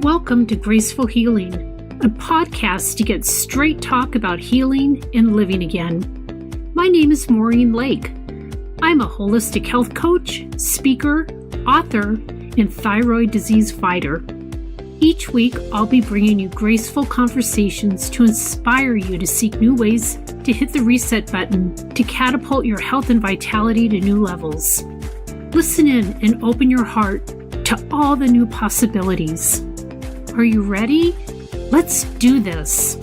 Welcome to Graceful Healing, a podcast to get straight talk about healing and living again. My name is Maureen Lake. I'm a holistic health coach, speaker, author, and thyroid disease fighter. Each week, I'll be bringing you graceful conversations to inspire you to seek new ways to hit the reset button to catapult your health and vitality to new levels. Listen in and open your heart to all the new possibilities. Are you ready? Let's do this.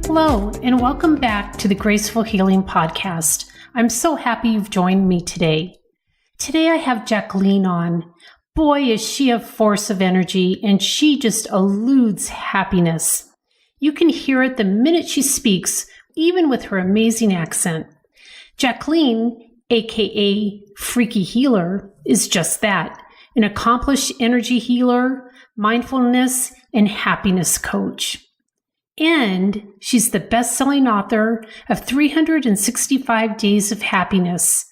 Hello, and welcome back to the Graceful Healing Podcast. I'm so happy you've joined me today. Today I have Jacqueline on. Boy, is she a force of energy, and she just eludes happiness. You can hear it the minute she speaks, even with her amazing accent. Jacqueline, a.k.a. FreakyHealer, is just that, an accomplished energy healer, mindfulness, and happiness coach. And she's the best-selling author of 365 Days of Happiness,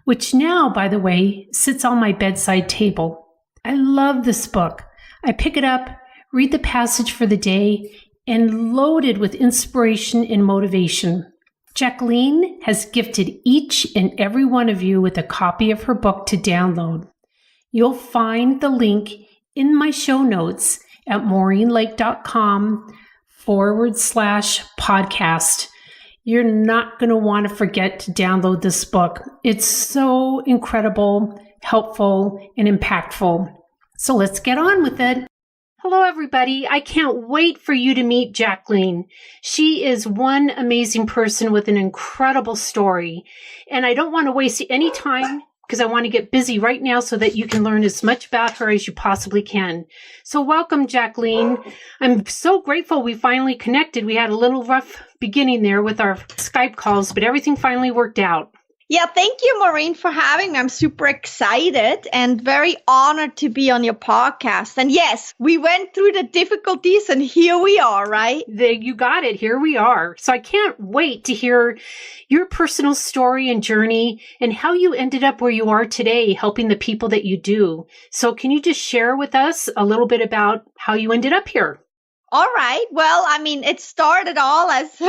which now, by the way, sits on my bedside table. I love this book. I pick it up, read the passage for the day, and load it with inspiration and motivation. Jacqueline has gifted each and every one of you with a copy of her book to download. You'll find the link in my show notes at maureenlake.com/podcast. You're not going to want to forget to download this book. It's so incredible, helpful, and impactful. So let's get on with it. Hello, everybody. I can't wait for you to meet Jacqueline. She is one amazing person with an incredible story. And I don't want to waste any time because I want to get busy right now so that you can learn as much about her as you possibly can. So welcome, Jacqueline. I'm so grateful we finally connected. We had a little rough beginning there with our Skype calls, but everything finally worked out. Yeah, thank you, Maureen, for having me. I'm super excited and very honored to be on your podcast. And yes, we went through the difficulties and here we are, right? You got it. Here we are. So I can't wait to hear your personal story and journey and how you ended up where you are today, helping the people that you do. So can you just share with us a little bit about how you ended up here? All right. Well, it started all as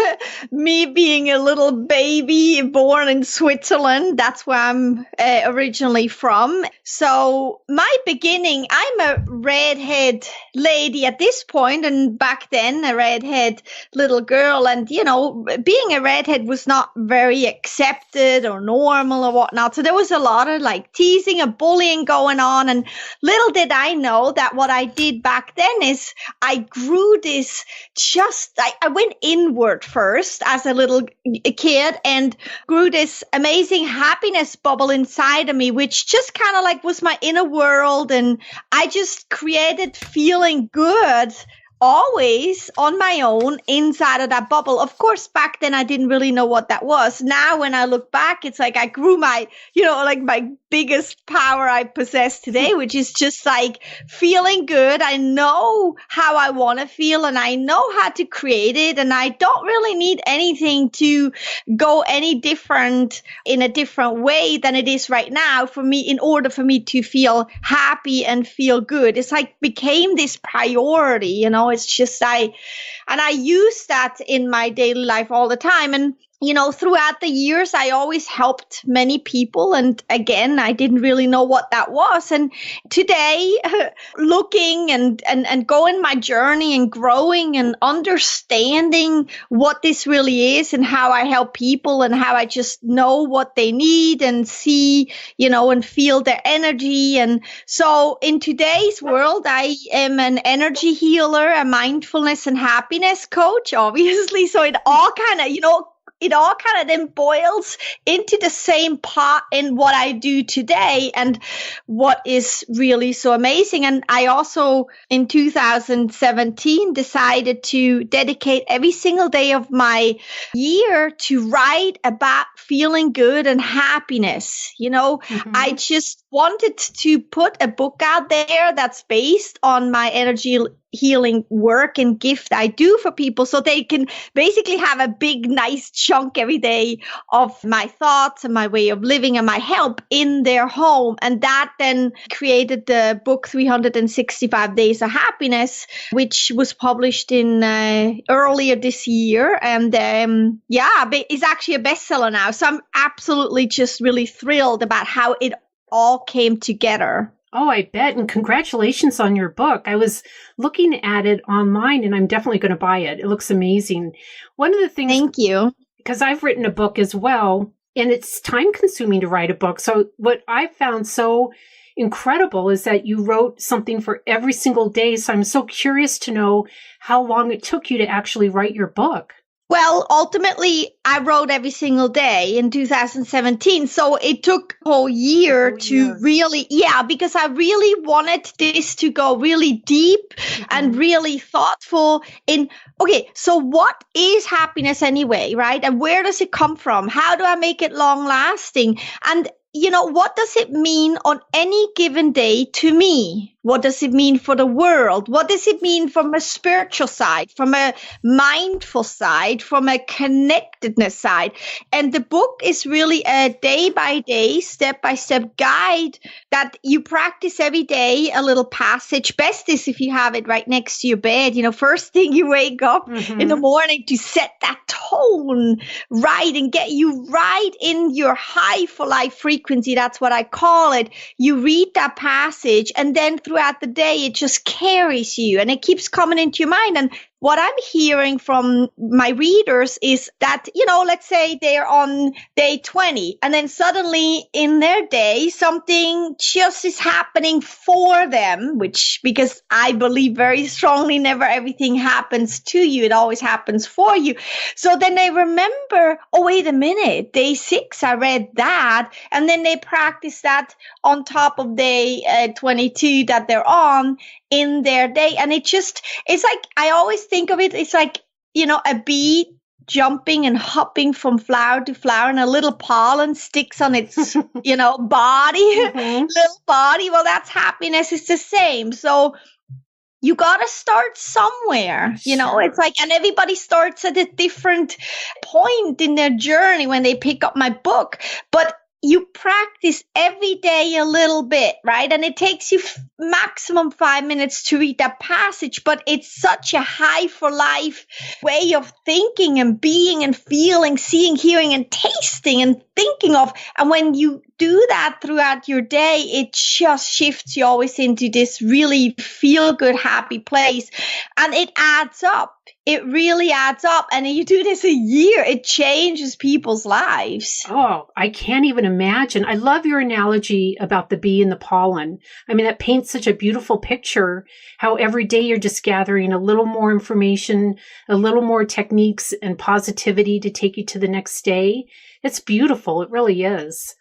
me being a little baby born in Switzerland. That's where I'm originally from. So my beginning, I'm a redhead lady at this point, and back then a redhead little girl. And, being a redhead was not very accepted or normal or whatnot. So there was a lot of teasing and bullying going on. And little did I know that what I did back then is I grew this I went inward first as a little kid and grew this amazing happiness bubble inside of me, which just kind of was my inner world. And I just created feeling good always on my own inside of that bubble. Of course, back then I didn't really know what that was. Now, when I look back, it's I grew my, my biggest power I possess today, which is just feeling good. I know how I want to feel and I know how to create it. And I don't really need anything to go any different in a different way than it is right now for me in order for me to feel happy and feel good. It's became this priority, it's just I use that in my daily life all the time. And throughout the years, I always helped many people. And again, I didn't really know what that was. And today, looking and going my journey and growing and understanding what this really is and how I help people and how I just know what they need and see, and feel their energy. And so in today's world, I am an energy healer, a mindfulness and happiness coach, obviously. So it all kind of, it all kind of then boils into the same pot in what I do today and what is really so amazing. And I also, in 2017, decided to dedicate every single day of my year to write about feeling good and happiness. I just wanted to put a book out there that's based on my energy healing work and gift I do for people so they can basically have a big, nice chunk every day of my thoughts and my way of living and my help in their home. And that then created the book 365 Days of Happiness, which was published in earlier this year. And it's actually a bestseller now. So I'm absolutely just really thrilled about how it all came together. Oh, I bet. And congratulations on your book. I was looking at it online and I'm definitely going to buy it. It looks amazing. One of the things. Thank you. Because I've written a book as well, and it's time consuming to write a book. So what I found so incredible is that you wrote something for every single day. So I'm so curious to know how long it took you to actually write your book. Well, ultimately, I wrote every single day in 2017. So it took a whole year to really, because I really wanted this to go really deep and really thoughtful in, okay, so what is happiness anyway, right? And where does it come from? How do I make it long lasting? And what does it mean on any given day to me? What does it mean for the world? What does it mean from a spiritual side, from a mindful side, from a connectedness side? And the book is really a day-by-day, step-by-step guide that you practice every day, a little passage. Best is if you have it right next to your bed, first thing you wake up in the morning to set that tone right and get you right in your high for life frequency. That's what I call it. You read that passage and then throughout the day, it just carries you and it keeps coming into your mind. And what I'm hearing from my readers is that, let's say they're on day 20 and then suddenly in their day, something just is happening for them, because I believe very strongly, never everything happens to you. It always happens for you. So then they remember, oh, wait a minute, day 6, I read that. And then they practice that on top of day 22 that they're on in their day. And it's like, I always think of it, it's like, a bee jumping and hopping from flower to flower and a little pollen sticks on its, body, little body. Well, that's happiness. It's the same. So you got to start somewhere, it's like, and everybody starts at a different point in their journey when they pick up my book, but you practice every day a little bit, right? And it takes you maximum 5 minutes to read that passage, but it's such a high for life way of thinking and being and feeling, seeing, hearing, and tasting and thinking of. And when you do that throughout your day, it just shifts you always into this really feel good, happy place. And it adds up. It really adds up. And you do this a year, it changes people's lives. Oh, I can't even imagine. I love your analogy about the bee and the pollen. I mean, that paints such a beautiful picture, how every day you're just gathering a little more information, a little more techniques and positivity to take you to the next day. It's beautiful. It really is.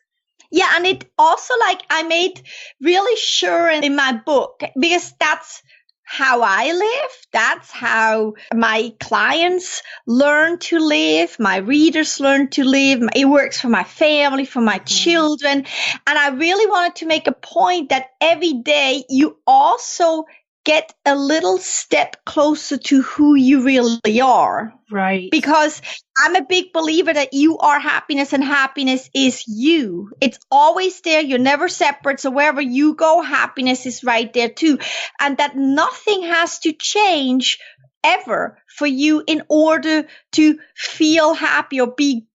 Yeah. And it also, like, I made really sure in my book, because that's how I live. That's how my clients learn to live. My readers learn to live. It works for my family, for my children. And I really wanted to make a point that every day you also get a little step closer to who you really are. Right. Because I'm a big believer that you are happiness and happiness is you. It's always there. You're never separate. So wherever you go, happiness is right there too. And that nothing has to change ever for you in order to feel happy or be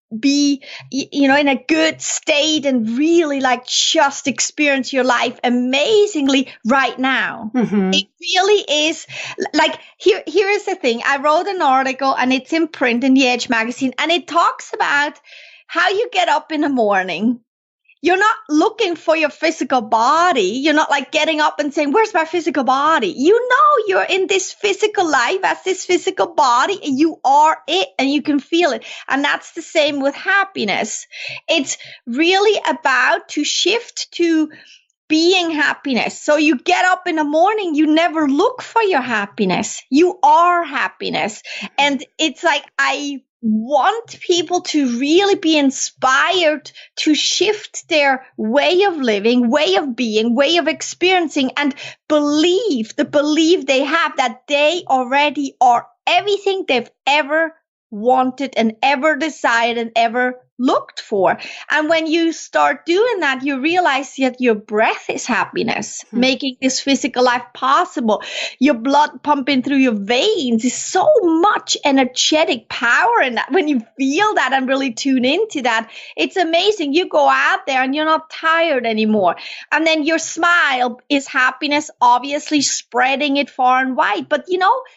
in a good state and really like just experience your life amazingly right now. It really is like, here is the thing. I wrote an article and it's in print in the Edge magazine, and it talks about how you get up in the morning. You're not looking for your physical body. You're not like getting up and saying, where's my physical body? You know, you're in this physical life as this physical body, and you are it and you can feel it. And that's the same with happiness. It's really about to shift to being happiness. So you get up in the morning, you never look for your happiness. You are happiness. And it's like, I want people to really be inspired to shift their way of living, way of being, way of experiencing, and believe they have that they already are everything they've ever wanted and ever desired and ever looked for. And when you start doing that, you realize that your breath is happiness, making this physical life possible. Your blood pumping through your veins is so much energetic power in that. When you feel that and really tune into that, it's amazing. You go out there and you're not tired anymore. And then your smile is happiness, obviously spreading it far and wide. But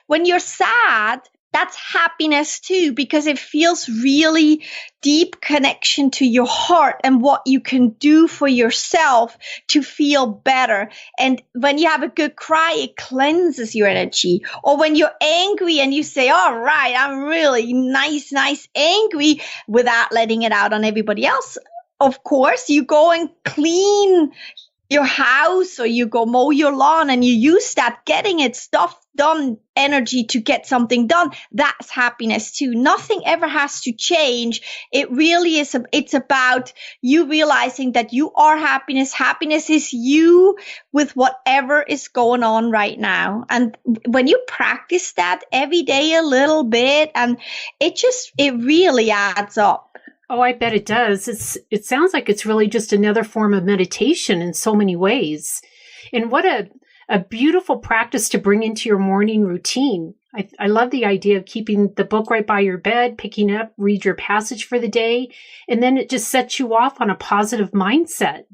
when you're sad, that's happiness too, because it feels really deep connection to your heart and what you can do for yourself to feel better. And when you have a good cry, it cleanses your energy. Or when you're angry and you say, all right, I'm really nice angry, without letting it out on everybody else. Of course, you go and clean your house, or you go mow your lawn, and you use that getting it stuff done energy to get something done. That's happiness too. Nothing ever has to change. It really is. It's about you realizing that you are happiness. Happiness is you with whatever is going on right now. And when you practice that every day a little bit, and it really adds up. Oh, I bet it does. It sounds like it's really just another form of meditation in so many ways. And what a beautiful practice to bring into your morning routine. I love the idea of keeping the book right by your bed, picking up, read your passage for the day, and then it just sets you off on a positive mindset.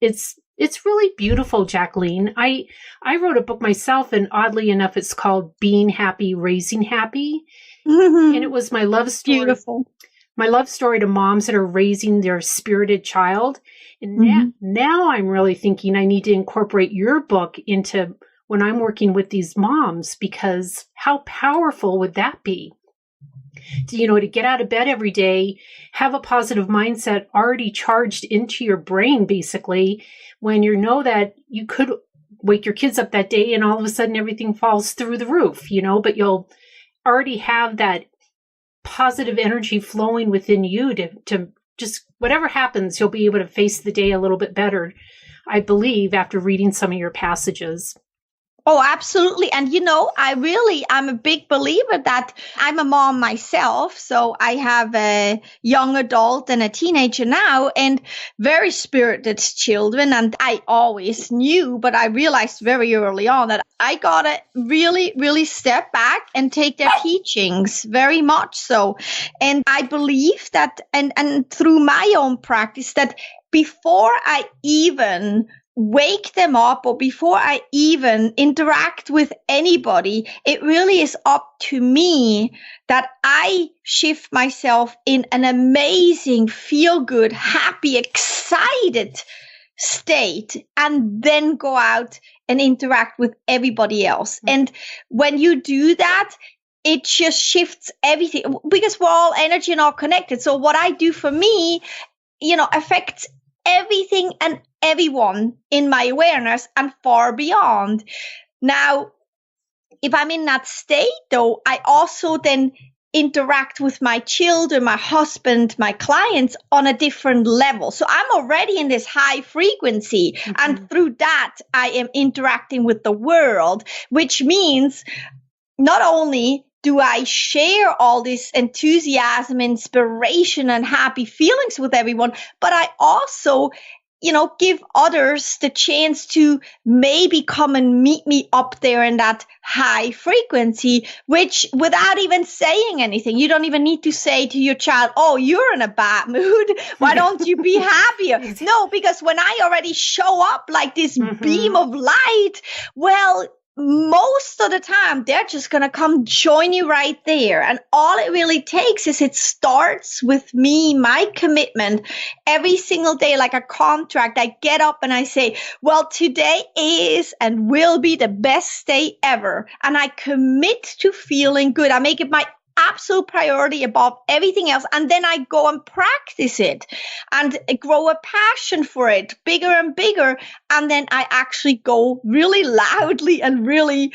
It's really beautiful, Jacqueline. I wrote a book myself, and oddly enough, it's called Being Happy, Raising Happy. Mm-hmm. And it was my love story. Beautiful. My love story to moms that are raising their spirited child. And now I'm really thinking I need to incorporate your book into when I'm working with these moms, because how powerful would that be? To get out of bed every day, have a positive mindset already charged into your brain, basically, when you know that you could wake your kids up that day and all of a sudden everything falls through the roof, but you'll already have that positive energy flowing within you to just whatever happens, you'll be able to face the day a little bit better, I believe, after reading some of your passages. Oh, absolutely. And I'm a big believer that I'm a mom myself. So I have a young adult and a teenager now, and very spirited children. And I always knew, but I realized very early on that I gotta really, really step back and take their teachings very much so. And I believe that, and through my own practice, that before I even wake them up, or before I even interact with anybody, it really is up to me that I shift myself in an amazing, feel good, happy, excited state, and then go out and interact with everybody else. And when you do that, it just shifts everything, because we're all energy and all connected. So what I do for me, affects everything and everyone in my awareness and far beyond. Now, if I'm in that state, though, I also then interact with my children, my husband, my clients on a different level. So I'm already in this high frequency, and through that, I am interacting with the world, which means not only do I share all this enthusiasm, inspiration, and happy feelings with everyone, but I also, give others the chance to maybe come and meet me up there in that high frequency, which, without even saying anything, you don't even need to say to your child, oh, you're in a bad mood. Why don't you be happier? No, because when I already show up like this beam of light, well, most of the time, they're just going to come join you right there. And all it really takes is it starts with me, my commitment every single day, like a contract. I get up and I say, well, today is and will be the best day ever. And I commit to feeling good. I make it my absolute priority above everything else. And then I go and practice it and grow a passion for it bigger and bigger. And then I actually go really loudly and really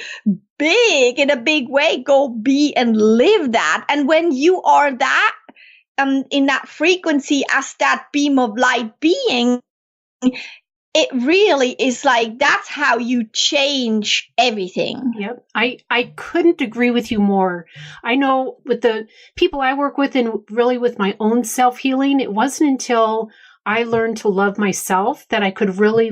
big, in a big way, go be and live that. And when you are that, in that frequency as that beam of light being, it really is like, that's how you change everything. Yep. I couldn't agree with you more. I know with the people I work with and really with my own self-healing, it wasn't until I learned to love myself that I could really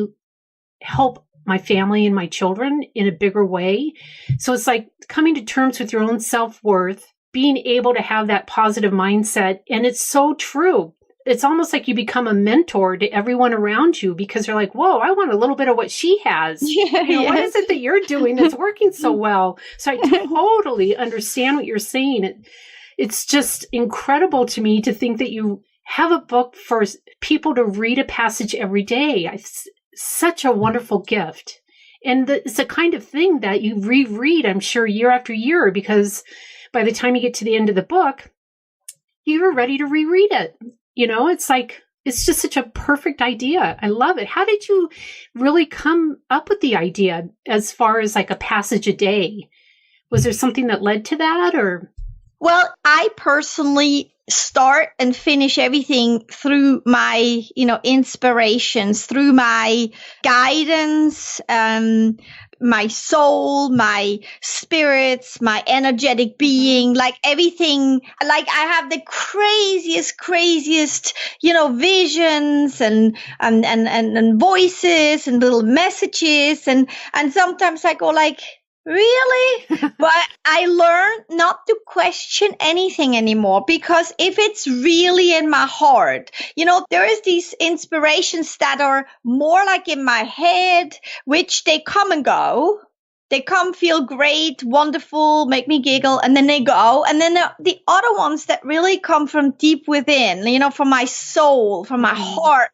help my family and my children in a bigger way. So it's like coming to terms with your own self-worth, being able to have that positive mindset. And it's so true. It's almost like you become a mentor to everyone around you because you're like, whoa, I want a little bit of what she has. What is it that you're doing that's working so well? So I totally understand what you're saying. It's just incredible to me to think that you have a book for people to read a passage every day. It's such a wonderful gift. And it's the kind of thing that you reread, I'm sure, year after year, because by the time you get to the end of the book, you're ready to reread it. It's like, it's just such a perfect idea. I love it. How did you really come up with the idea as far as like a passage a day? Was there something that led to that, or? Well, I personally start and finish everything through my, inspirations, through my guidance, my soul, my spirits, my energetic being, like everything. Like I have the craziest, visions and voices and little messages. And sometimes I go like, really? But I learned not to question anything anymore, because if it's really in my heart, there is these inspirations that are more like in my head, which they come and go. They come, feel great, wonderful, make me giggle, and then they go. And then the other ones that really come from deep within, from my soul, from my heart,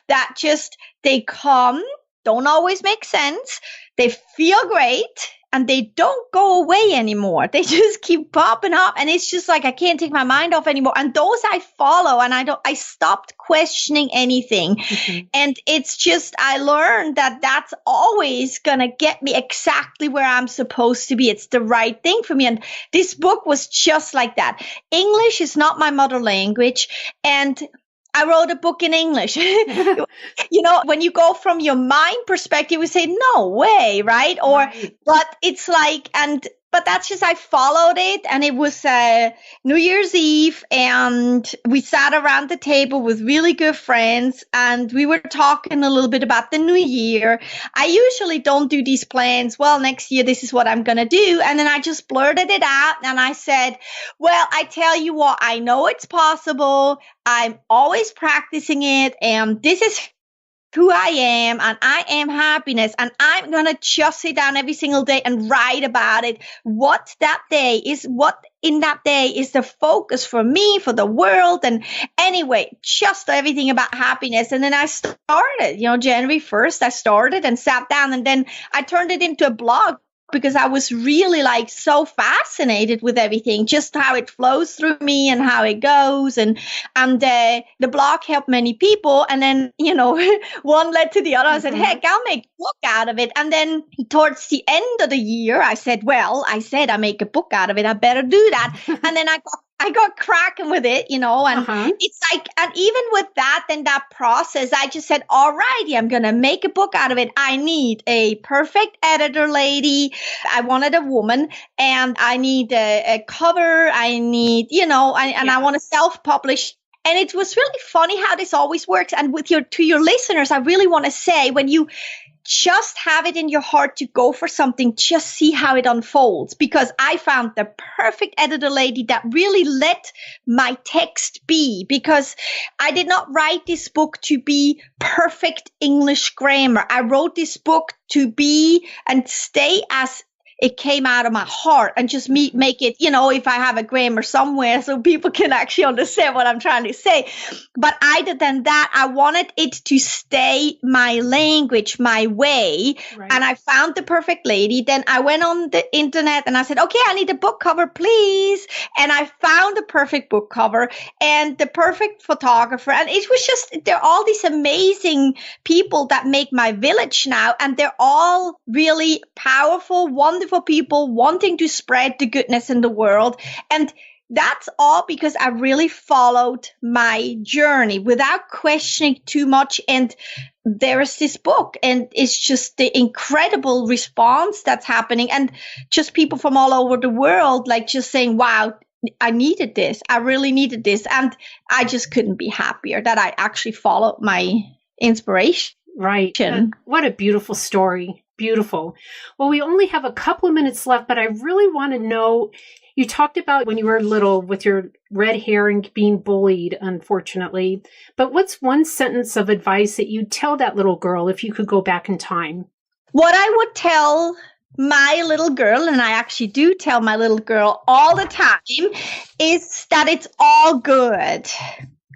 that just, they come, don't always make sense. They feel great. And they don't go away anymore. They just keep popping up. And it's just like, I can't take my mind off anymore. And those I follow, and I stopped questioning anything. Mm-hmm. And it's just, I learned that that's always going to get me exactly where I'm supposed to be. It's the right thing for me. And this book was just like that. English is not my mother language. And I wrote a book in English. When you go from your mind perspective, we say, no way, right? But it's like, but that's just, I followed it, and it was New Year's Eve, and we sat around the table with really good friends, and we were talking a little bit about the new year. I usually don't do these plans. Well, next year, this is what I'm going to do. And then I just blurted it out, and I said, well, I tell you what, I know it's possible. I'm always practicing it, and this is who I am, and I am happiness, and I'm going to just sit down every single day and write about it. What in that day is the focus for me, for the world. And anyway, just everything about happiness. And then I started, January 1st, I started and sat down, and then I turned it into a blog, because I was really like so fascinated with everything, just how it flows through me and how it goes. And the blog helped many people. And then, one led to the other. I said, heck, I'll make a book out of it. And then towards the end of the year, I said, I make a book out of it. I better do that. And then I got cracking with it, and it's like, and even with that, then that process, I just said, all righty, I'm going to make a book out of it. I need a perfect editor lady. I wanted a woman, and I need a cover. I need, and I want to self-publish. And it was really funny how this always works. And to your listeners, I really want to say, when you just have it in your heart to go for something, just see how it unfolds. Because I found the perfect editor lady that really let my text be, because I did not write this book to be perfect English grammar. I wrote this book to be and stay as it came out of my heart, and just make it, if I have a grammar somewhere so people can actually understand what I'm trying to say. But other than that, I wanted it to stay my language, my way. Right. And I found the perfect lady. Then I went on the internet and I said, okay, I need a book cover, please. And I found the perfect book cover and the perfect photographer. And it was just, there are all these amazing people that make my village now. And they're all really powerful, wonderful people wanting to spread the goodness in the world. And that's all because I really followed my journey without questioning too much. And there is this book, and it's just the incredible response that's happening. And just people from all over the world, like just saying, wow, I needed this. I really needed this. And I just couldn't be happier that I actually followed my inspiration. Right. What a beautiful story. Beautiful. Well, we only have a couple of minutes left, but I really want to know, you talked about when you were little with your red hair and being bullied, unfortunately, but what's one sentence of advice that you'd tell that little girl if you could go back in time? What I would tell my little girl, and I actually do tell my little girl all the time, is that it's all good.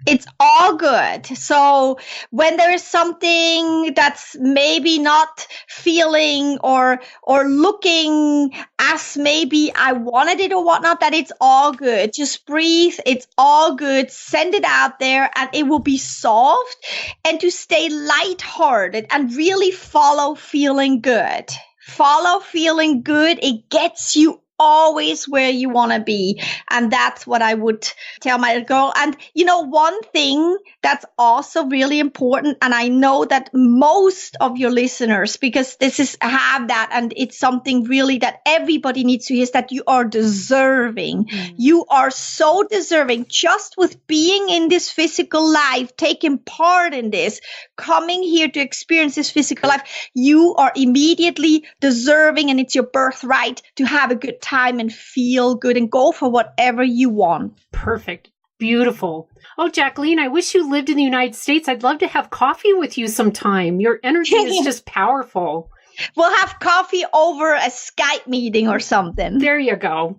It's all good. So when there is something that's maybe not feeling or looking as maybe I wanted it or whatnot, that it's all good. Just breathe. It's all good. Send it out there and it will be solved. And to stay lighthearted and really follow feeling good. Follow feeling good. It gets you always where you want to be. And that's what I would tell my girl. And one thing that's also really important, and I know that most of your listeners, because have that, and it's something really that everybody needs to hear, is that you are deserving. You are so deserving just with being in this physical life, taking part in this, coming here to experience this physical life. You are immediately deserving, and it's your birthright to have a good time and feel good and go for whatever you want. Perfect. Beautiful. Oh, Jacqueline, I wish you lived in the United States. I'd love to have coffee with you sometime. Your energy is just powerful. We'll have coffee over a Skype meeting or something. There you go.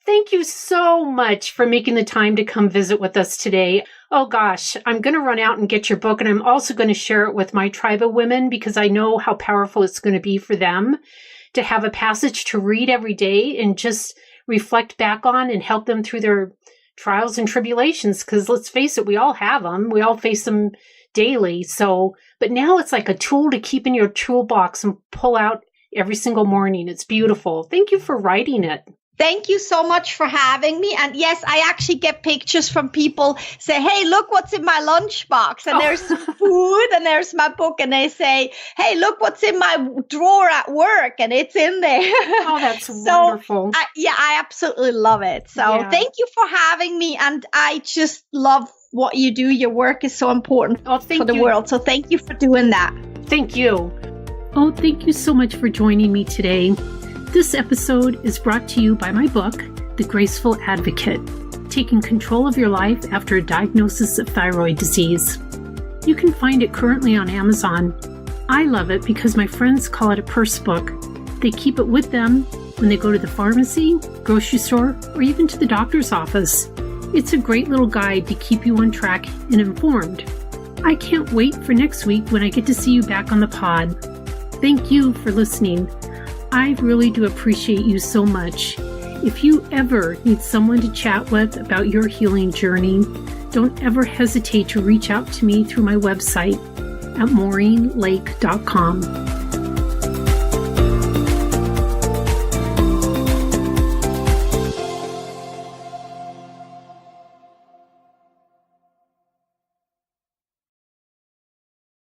Thank you so much for making the time to come visit with us today. Oh gosh, I'm going to run out and get your book, and I'm also going to share it with my tribe of women because I know how powerful it's going to be for them to have a passage to read every day and just reflect back on and help them through their trials and tribulations. Because let's face it, we all have them. We all face them daily. But now it's like a tool to keep in your toolbox and pull out every single morning. It's beautiful. Thank you for writing it. Thank you so much for having me. And yes, I actually get pictures from people say, hey, look what's in my lunchbox. And there's food and there's my book. And they say, hey, look what's in my drawer at work. And it's in there. Oh, that's wonderful. I absolutely love it. So Thank you for having me. And I just love what you do. Your work is so important for the world. So thank you for doing that. Thank you. Oh, thank you so much for joining me today. This episode is brought to you by my book, The Graceful Advocate, Taking Control of Your Life After a Diagnosis of Thyroid Disease. You can find it currently on Amazon. I love it because my friends call it a purse book. They keep it with them when they go to the pharmacy, grocery store, or even to the doctor's office. It's a great little guide to keep you on track and informed. I can't wait for next week when I get to see you back on the pod. Thank you for listening. I really do appreciate you so much. If you ever need someone to chat with about your healing journey, don't ever hesitate to reach out to me through my website at maureenlake.com.